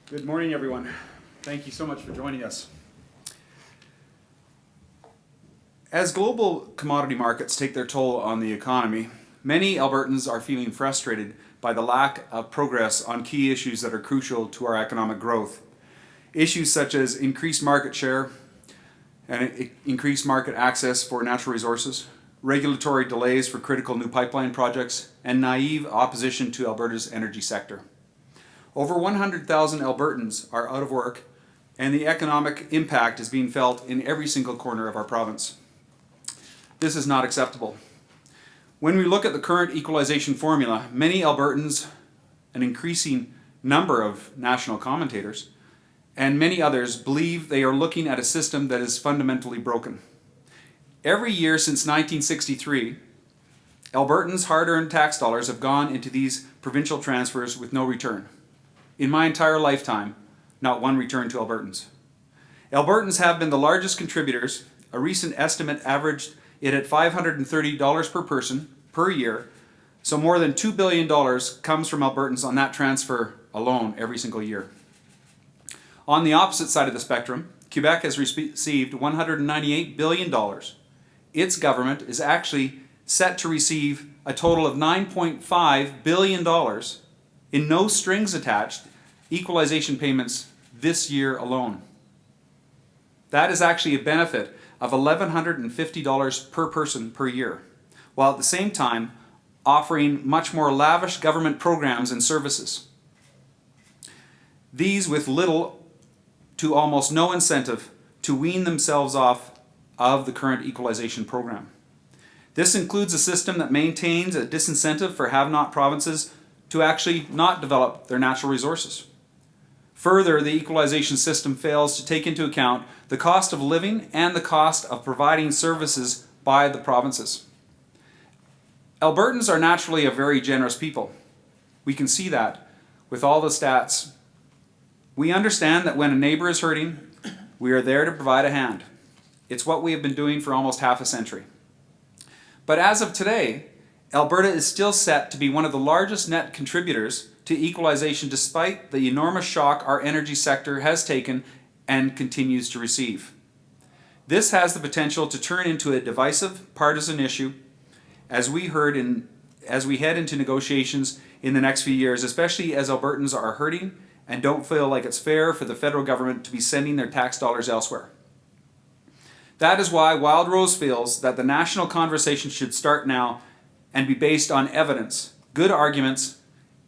Good morning, everyone. Thank you so much for joining us. As global commodity markets take their toll on the economy, many Albertans are feeling frustrated by the lack of progress on key issues that are crucial to our economic growth. Issues such as increased market share and increased market access for natural resources, regulatory delays for critical new pipeline projects, and naive opposition to Alberta's energy sector. Over 100,000 Albertans are out of work, and the economic impact is being felt in every single corner of our province. This is not acceptable. When we look at the current equalization formula, many Albertans, an increasing number of national commentators, and many others believe they are looking at a system that is fundamentally broken. Every year since 1963, Albertans' hard-earned tax dollars have gone into these provincial transfers with no return. In my entire lifetime, not one return to Albertans. Albertans have been the largest contributors. A recent estimate averaged it at $530 per person per year, so more than $2 billion comes from Albertans on that transfer alone every single year. On the opposite side of the spectrum, Quebec has received $198 billion. Its government is actually set to receive a total of $9.5 billion in no strings attached equalization payments this year alone. That is actually a benefit of $1,150 per person per year, while at the same time offering much more lavish government programs and services. These with little to almost no incentive to wean themselves off of the current equalization program. This includes a system that maintains a disincentive for have-not provinces to actually not develop their natural resources. Further, the equalization system fails to take into account the cost of living and the cost of providing services by the provinces. Albertans are naturally a very generous people. We can see that with all the stats. We understand that when a neighbor is hurting, we are there to provide a hand. It's what we have been doing for almost half a century. But as of today, Alberta is still set to be one of the largest net contributors to equalization despite the enormous shock our energy sector has taken and continues to receive. This has the potential to turn into a divisive partisan issue as we head into negotiations in the next few years, especially as Albertans are hurting and don't feel like it's fair for the federal government to be sending their tax dollars elsewhere. That is why Wildrose feels that the national conversation should start now and be based on evidence, good arguments,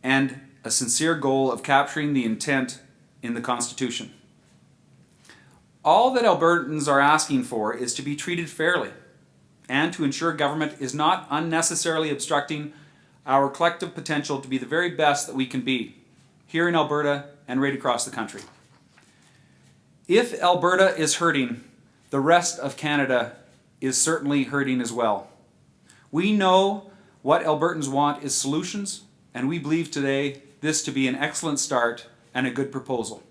and a sincere goal of capturing the intent in the Constitution. All that Albertans are asking for is to be treated fairly and to ensure government is not unnecessarily obstructing our collective potential to be the very best that we can be here in Alberta and right across the country. If Alberta is hurting, the rest of Canada is certainly hurting as well. We know what Albertans want is solutions, and we believe today this to be an excellent start and a good proposal.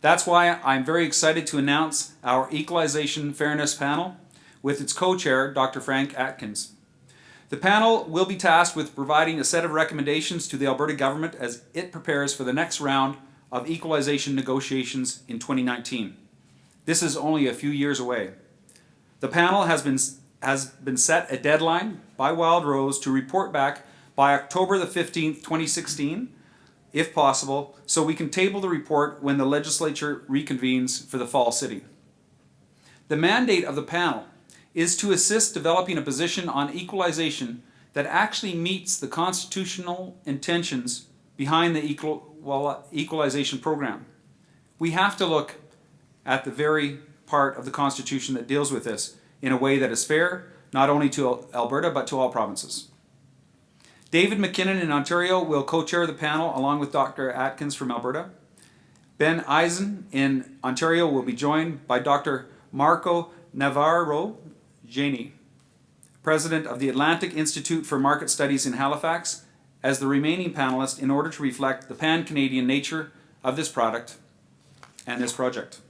That's why I'm very excited to announce our Equalization Fairness Panel with its co-chair, Dr. Frank Atkins. The panel will be tasked with providing a set of recommendations to the Alberta government as it prepares for the next round of equalization negotiations in 2019. This is only a few years away. The panel has been set a deadline by Wildrose to report back by October the 15th, 2016, if possible, so we can table the report when the legislature reconvenes for the fall sitting. The mandate of the panel is to assist developing a position on equalization that actually meets the constitutional intentions behind the equalization program. We have to look at the very part of the Constitution that deals with this in a way that is fair, not only to Alberta, but to all provinces. David McKinnon in Ontario will co-chair the panel along with Dr. Atkins from Alberta. Ben Eisen in Ontario will be joined by Dr. Marco Navarro-Jani, President of the Atlantic Institute for Market Studies in Halifax, as the remaining panelist in order to reflect the pan-Canadian nature of this product and this project.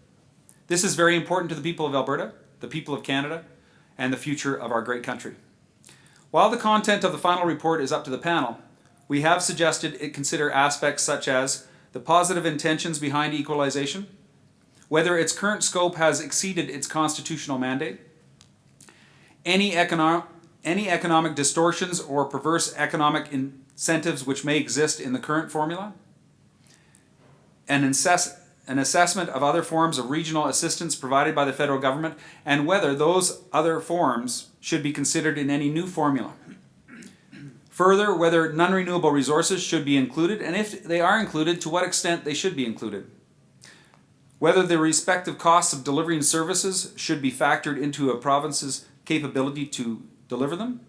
This is very important to the people of Alberta, the people of Canada, and the future of our great country. While the content of the final report is up to the panel, we have suggested it consider aspects such as the positive intentions behind equalization, whether its current scope has exceeded its constitutional mandate, any economic distortions or perverse economic incentives which may exist in the current formula, an assessment of other forms of regional assistance provided by the federal government, and whether those other forms should be considered in any new formula. Further, whether non-renewable resources should be included, and if they are included, to what extent they should be included. Whether the respective costs of delivering services should be factored into a province's capability to deliver them.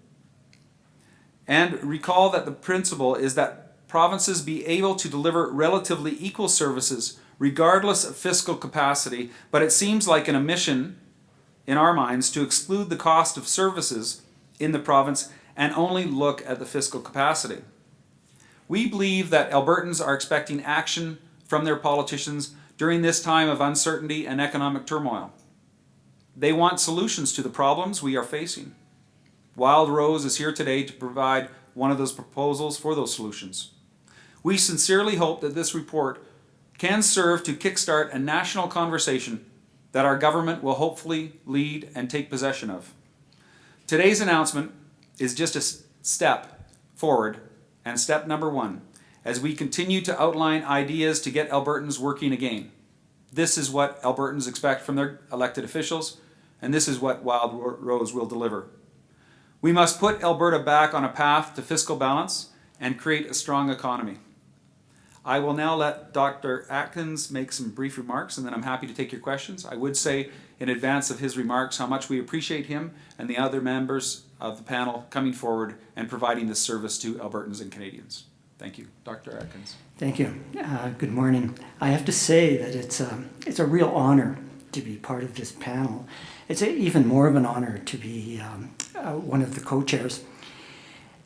And recall that the principle is that provinces be able to deliver relatively equal services regardless of fiscal capacity, but it seems like an omission in our minds to exclude the cost of services in the province and only look at the fiscal capacity. We believe that Albertans are expecting action from their politicians during this time of uncertainty and economic turmoil. They want solutions to the problems we are facing. Wildrose is here today to provide one of those proposals for those solutions. We sincerely hope that this report can serve to kickstart a national conversation that our government will hopefully lead and take possession of. Today's announcement is just a step forward, and step number one, as we continue to outline ideas to get Albertans working again. This is what Albertans expect from their elected officials, and this is what Wildrose will deliver. We must put Alberta back on a path to fiscal balance and create a strong economy. I will now let Dr. Atkins make some brief remarks, and then I'm happy to take your questions. I would say in advance of his remarks how much we appreciate him and the other members of the panel coming forward and providing this service to Albertans and Canadians. Thank you. Dr. Atkins. Thank you. Good morning. I have to say that it's a real honor to be part of this panel. It's even more of an honor to be one of the co-chairs.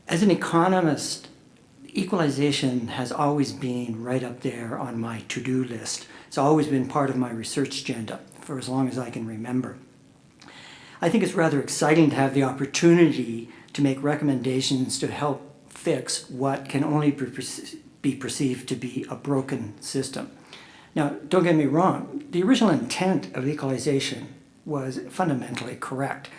As an economist, equalization has always been right up there on my to-do list. It's always been part of my research agenda for as long as I can remember. I think it's rather exciting to have the opportunity to make recommendations to help fix what can only be perceived to be a broken system. Now, don't get me wrong, the original intent of equalization was fundamentally correct.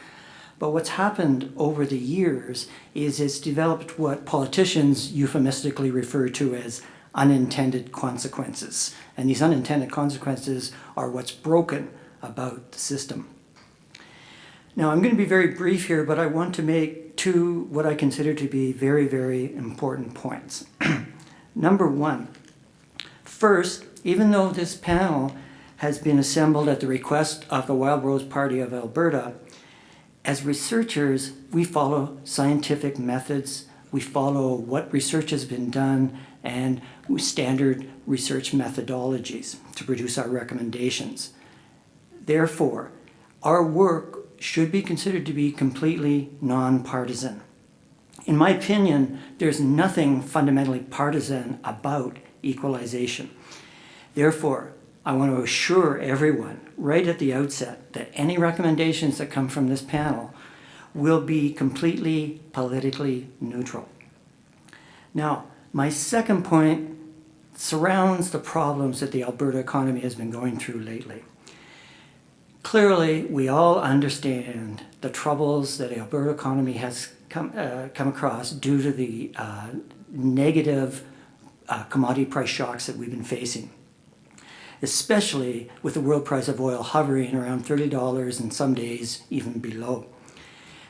But what's happened over the years is it's developed what politicians euphemistically refer to as unintended consequences. And these unintended consequences are what's broken about the system. Now, I'm going to be very brief here, but I want to make two what I consider to be very, very important points. Number one, first, even though this panel has been assembled at the request of the Wildrose Party of Alberta, as researchers, we follow scientific methods, we follow what research has been done, and standard research methodologies to produce our recommendations. Therefore, our work should be considered to be completely non-partisan. In my opinion, there's nothing fundamentally partisan about equalization. Therefore, I want to assure everyone right at the outset that any recommendations that come from this panel will be completely politically neutral. Now, my second point surrounds the problems that the Alberta economy has been going through lately. Clearly, we all understand the troubles that the Alberta economy has come across due to the negative commodity price shocks that we've been facing, especially with the world price of oil hovering around $30 and some days even below.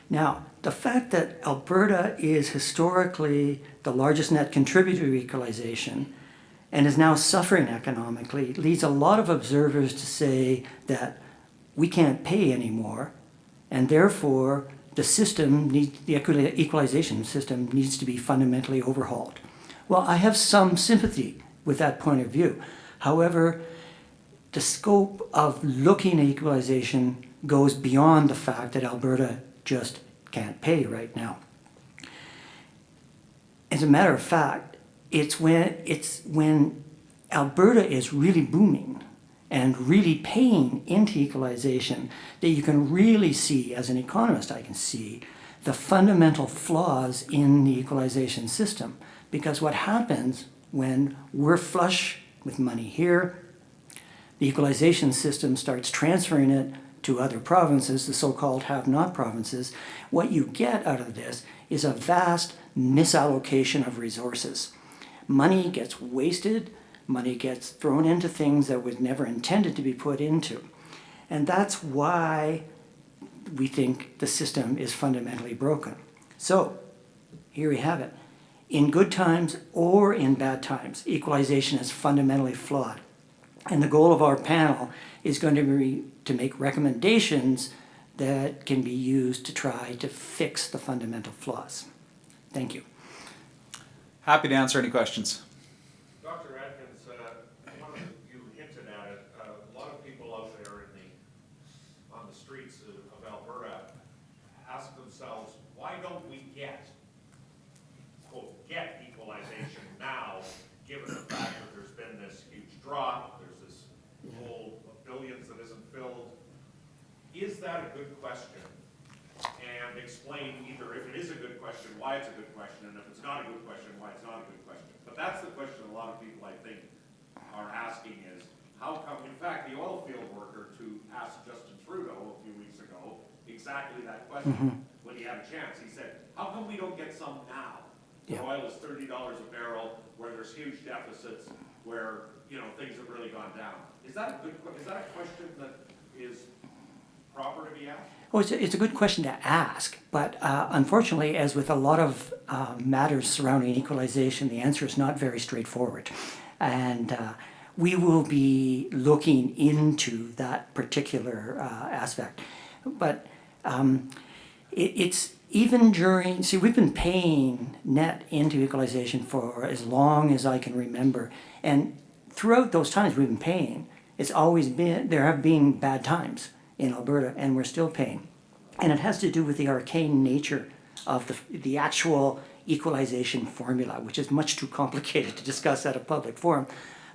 Now, the fact that Alberta is historically the largest net contributor to equalization and is now suffering economically leads a lot of observers to say that we can't pay anymore, and therefore the equalization system needs to be fundamentally overhauled. Well, I have some sympathy with that point of view. However, the scope of looking at equalization goes beyond the fact that Alberta just can't pay right now. As a matter of fact, it's when Alberta is really booming and really paying into equalization that you can really see, as an economist I can see, the fundamental flaws in the equalization system. Because what happens when we're flush with money here. The equalization system starts transferring it to other provinces, the so-called have-not provinces. What you get out of this is a vast misallocation of resources. Money gets wasted, money gets thrown into things that was never intended to be put into. And that's why we think the system is fundamentally broken. So, here we have it. In good times or in bad times, equalization is fundamentally flawed. And the goal of our panel is going to be to make recommendations that can be used to try to fix the fundamental flaws. Thank you. Happy to answer any questions. Dr. Atkins, you hinted at it. A lot of people out there on the streets of Alberta ask themselves, why don't we get equalization now, given the fact that there's been this huge drop, there's this hole of billions that isn't filled. Is that a good question? And explain either if it is a good question, why it's a good question, and if it's not a good question, why it's not a good question. But that's the question a lot of people, I think, are asking is, how come, in fact, the oil field worker to ask Justin Trudeau a few weeks ago exactly that question when he had a chance. He said, how come we don't get some now? Yeah. Oil is $30 a barrel, where there's huge deficits, where things have really gone down. Is that a question that is proper to be asked? Well, it's a good question to ask, but unfortunately, as with a lot of matters surrounding equalization, the answer is not very straightforward. And we will be looking into that particular aspect. But it's even during, see, we've been paying net into equalization for as long as I can remember. And throughout those times we've been paying, it's always been, there have been bad times in Alberta, and we're still paying. And it has to do with the arcane nature of the actual equalization formula, which is much too complicated to discuss at a public forum.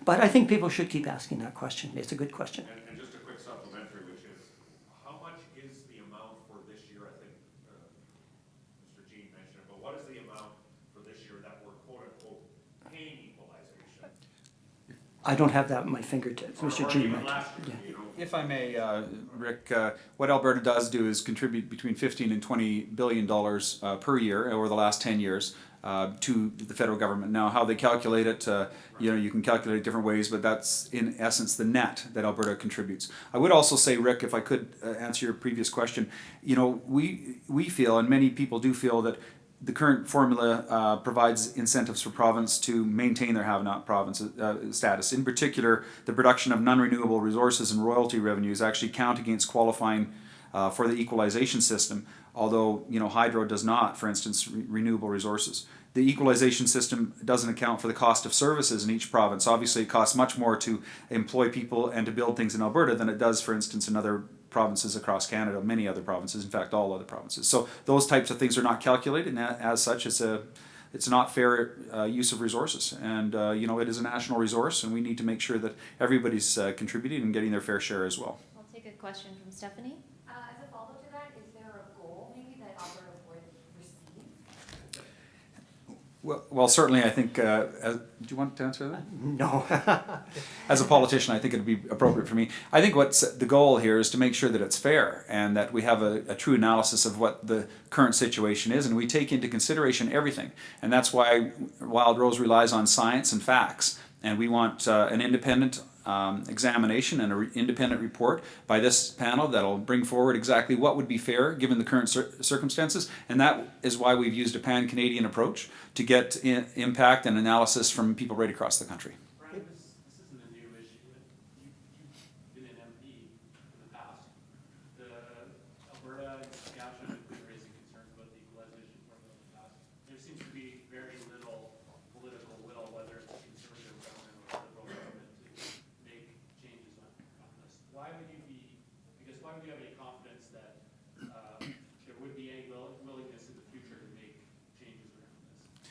But I think people should keep asking that question. It's a good question. And just a quick supplementary, which is, how much is the amount for this year? I think Mr. Jean mentioned it, but what is the amount for this year that we're quote-unquote paying equalization? I don't have that at my fingertips. Mr. Or Jean even might. last year, Yeah. If I may, Rick, what Alberta does do is contribute between $15 and $20 billion per year over the last 10 years to the federal government. Now, how they calculate it, you can calculate it different ways, but that's in essence the net that Alberta contributes. I would also say, Rick, if I could answer your previous question, we feel, and many people do feel, that the current formula provides incentives for province to maintain their have-not province status. In particular, the production of non-renewable resources and royalty revenues actually count against qualifying for the equalization system, although hydro does not, for instance, renewable resources. The equalization system doesn't account for the cost of services in each province. Obviously, it costs much more to employ people and to build things in Alberta than it does, for instance, in other provinces across Canada, many other provinces, in fact, all other provinces. So those types of things are not calculated, and as such, it's not fair use of resources. And it is a national resource, and we need to make sure that everybody's contributing and getting their fair share as well. I'll take a question from Stephanie. As a follow-up to that, is there a goal maybe that Alberta would receive? Well, certainly, I think. Do you want to answer that? No. As a politician, I think it would be appropriate for me. I think what's the goal here is to make sure that it's fair and that we have a true analysis of what the current situation is, and we take into consideration everything. And that's why Wildrose relies on science and facts. And we want an independent examination and an independent report by this panel that'll bring forward exactly what would be fair given the current circumstances. And that is why we've used a pan-Canadian approach to get impact and analysis from people right across the country. Brian, this isn't a new issue. You've been an MP in the past. Alberta and Saskatchewan have been raising concerns about the equalization formula in the past. There seems to be very little political will, whether it's a conservative government or a liberal government, to make changes on this. Why would you have any confidence that there would be any willingness in the future to make changes around this?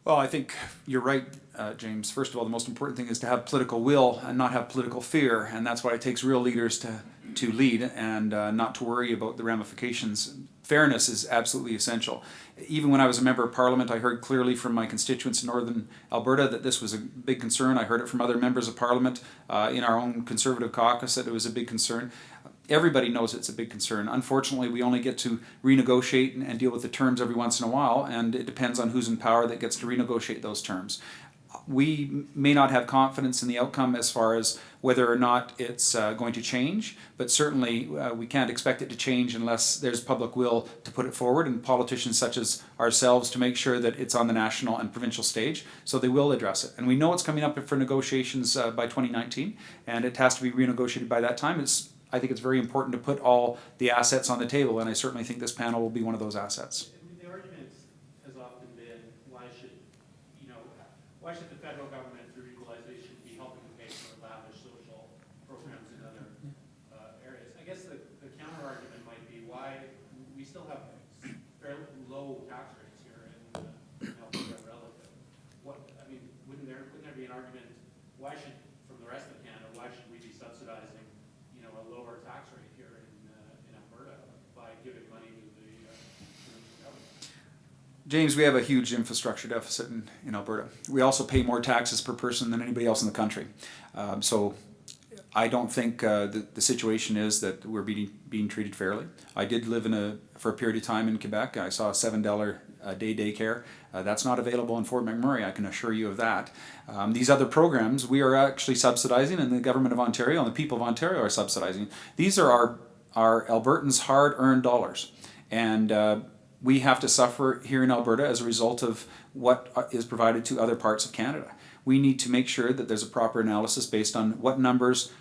Well, I think you're right, James. First of all, the most important thing is to have political will and not have political fear, and that's why it takes real leaders to to lead and not to worry about the ramifications. Fairness is absolutely essential. Even when I was a member of Parliament, I heard clearly from my constituents in Northern Alberta that this was a big concern. I heard it from other members of Parliament in our own Conservative caucus that it was a big concern. Everybody knows it's a big concern. Unfortunately, we only get to renegotiate and deal with the terms every once in a while, and it depends on who's in power that gets to renegotiate those terms. We may not have confidence in the outcome as far as whether or not it's going to change, but certainly we can't expect it to change unless there's public will to put it forward, and politicians such as ourselves to make sure that it's on the national and provincial stage, so they will address it. And we know it's coming up for negotiations by 2019, and it has to be renegotiated by that time. I think it's very important to put all the assets on the table, and I certainly think this panel will be one of those assets. I mean, the argument has often been, why should the federal government through equalization be helping to pay for lavish social programs in other areas? I guess the counter argument might be why we still have fairly low tax rates here in Alberta relative. Wouldn't there be an argument, why should, from the rest of Canada, why should we be subsidizing a lower tax rate here in Alberta by giving money to the government? James, we have a huge infrastructure deficit in Alberta. We also pay more taxes per person than anybody else in the country. So I don't think the situation is that we're being treated fairly. I did live for a period of time in Quebec. I saw a $7 a day daycare. That's not available in Fort McMurray, I can assure you of that. These other programs we are actually subsidizing, and the Government of Ontario and the people of Ontario are subsidizing. These are our Albertans' hard-earned dollars. And we have to suffer here in Alberta as a result of what is provided to other parts of Canada. We need to make sure that there's a proper analysis based on what numbers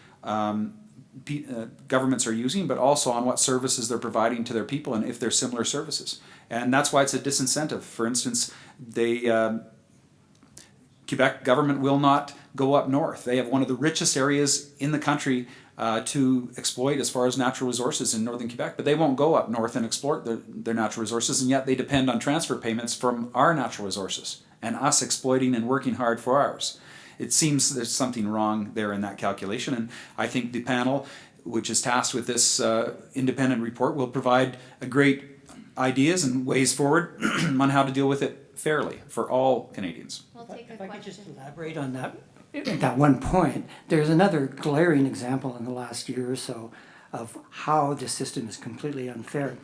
governments are using, but also on what services they're providing to their people and if they're similar services. And that's why it's a disincentive. For instance, Quebec government will not go up north. They have one of the richest areas in the country to exploit as far as natural resources in northern Quebec, but they won't go up north and exploit their natural resources, and yet they depend on transfer payments from our natural resources and us exploiting and working hard for ours. It seems there's something wrong there in that calculation, and I think the panel, which is tasked with this independent report, will provide great ideas and ways forward on how to deal with it fairly for all Canadians. We'll take a If I could just question. elaborate on that one point, there's another glaring example in the last year or so of how this system is completely unfair.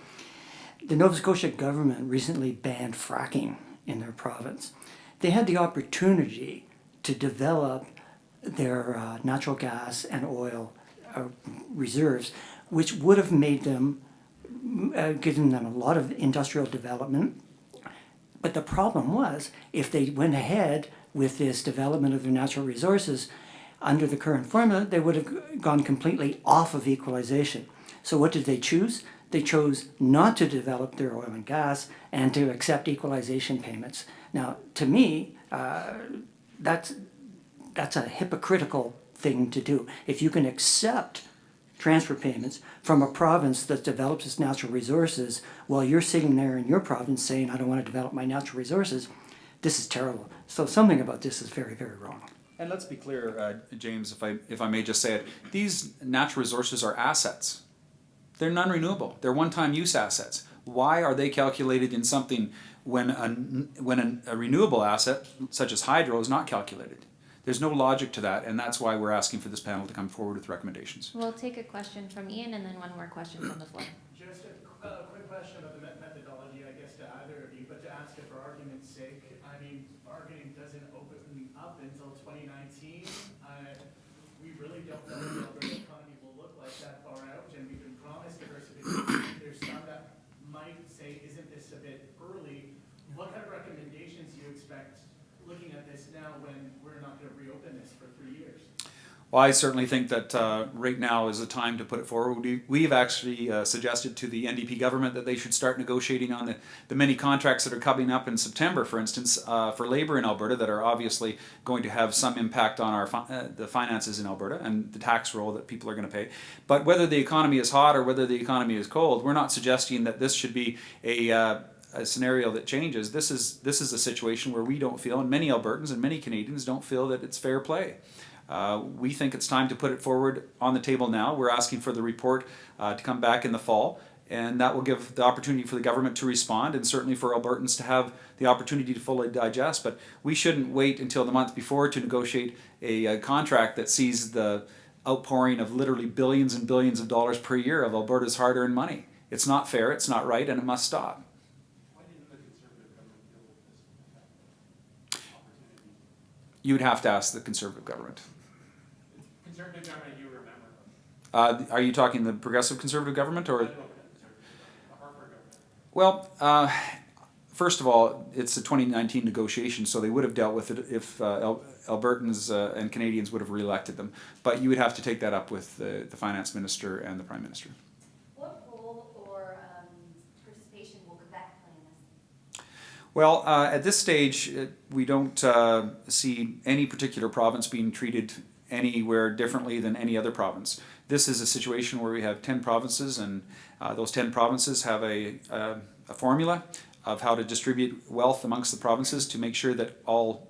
The Nova Scotia government recently banned fracking in their province. They had the opportunity to develop their natural gas and oil reserves, which would have made them, given them a lot of industrial development. But the problem was, if they went ahead with this development of their natural resources under the current formula, they would have gone completely off of equalization. So what did they choose? They chose not to develop their oil and gas and to accept equalization payments. Now, to me, that's a hypocritical thing to do. If you can accept transfer payments from a province that develops its natural resources while you're sitting there in your province saying, I don't want to develop my natural resources, this is terrible. So something about this is very, very wrong. And let's be clear, James, if I may just say it, these natural resources are assets. They're non-renewable. They're one-time use assets. Why are they calculated in something when a renewable asset, such as hydro, is not calculated? There's no logic to that, and that's why we're asking for this panel to come forward with recommendations. We'll take a question from Ian and then one more question from the floor. Just a quick question about the methodology, I guess, to either of you, but to ask it for argument's sake. I mean, bargaining doesn't open up until 2019. We really don't know what the economy will look like that far out, and we've been promised diversification. There's some that might say, isn't this a bit early? What kind of recommendations do you expect looking at this now when we're not going to reopen this for 3 years? Well, I certainly think that right now is the time to put it forward. We've actually suggested to the NDP government that they should start negotiating on the many contracts that are coming up in September, for instance, for labour in Alberta that are obviously going to have some impact on the finances in Alberta and the tax roll that people are going to pay. But whether the economy is hot or whether the economy is cold, we're not suggesting that this should be a scenario that changes. This is a situation where we don't feel, and many Albertans and many Canadians don't feel that it's fair play. We think it's time to put it forward on the table now. We're asking for the report to come back in the fall, and that will give the opportunity for the government to respond, and certainly for Albertans to have the opportunity to fully digest. But we shouldn't wait until the month before to negotiate a contract that sees the outpouring of literally billions and billions of dollars per year of Alberta's hard-earned money. It's not fair, it's not right, and it must stop. Why didn't the Conservative government deal with this opportunity? You would have to ask the Conservative government. Conservative government you remember? Are you talking the Progressive Conservative government, or? I don't know, the Harper government. Well, first of all, it's a 2019 negotiation, so they would have dealt with it if Albertans and Canadians would have re-elected them. But you would have to take that up with the Finance Minister and the Prime Minister. What role or participation will Quebec play in this? Well, at this stage, we don't see any particular province being treated anywhere differently than any other province. This is a situation where we have 10 provinces, and those 10 provinces have a formula of how to distribute wealth amongst the provinces to make sure that all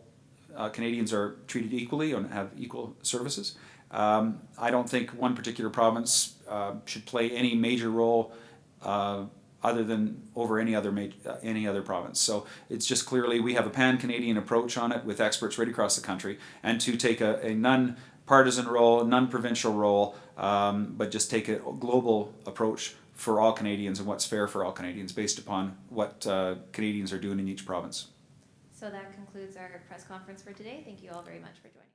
Canadians are treated equally and have equal services. I don't think one particular province should play any major role other than over any other province. So it's just clearly we have a pan-Canadian approach on it with experts right across the country, and to take a non-partisan role, non-provincial role, but just take a global approach for all Canadians and what's fair for all Canadians based upon what Canadians are doing in each province. So that concludes our press conference for today. Thank you all very much for joining us.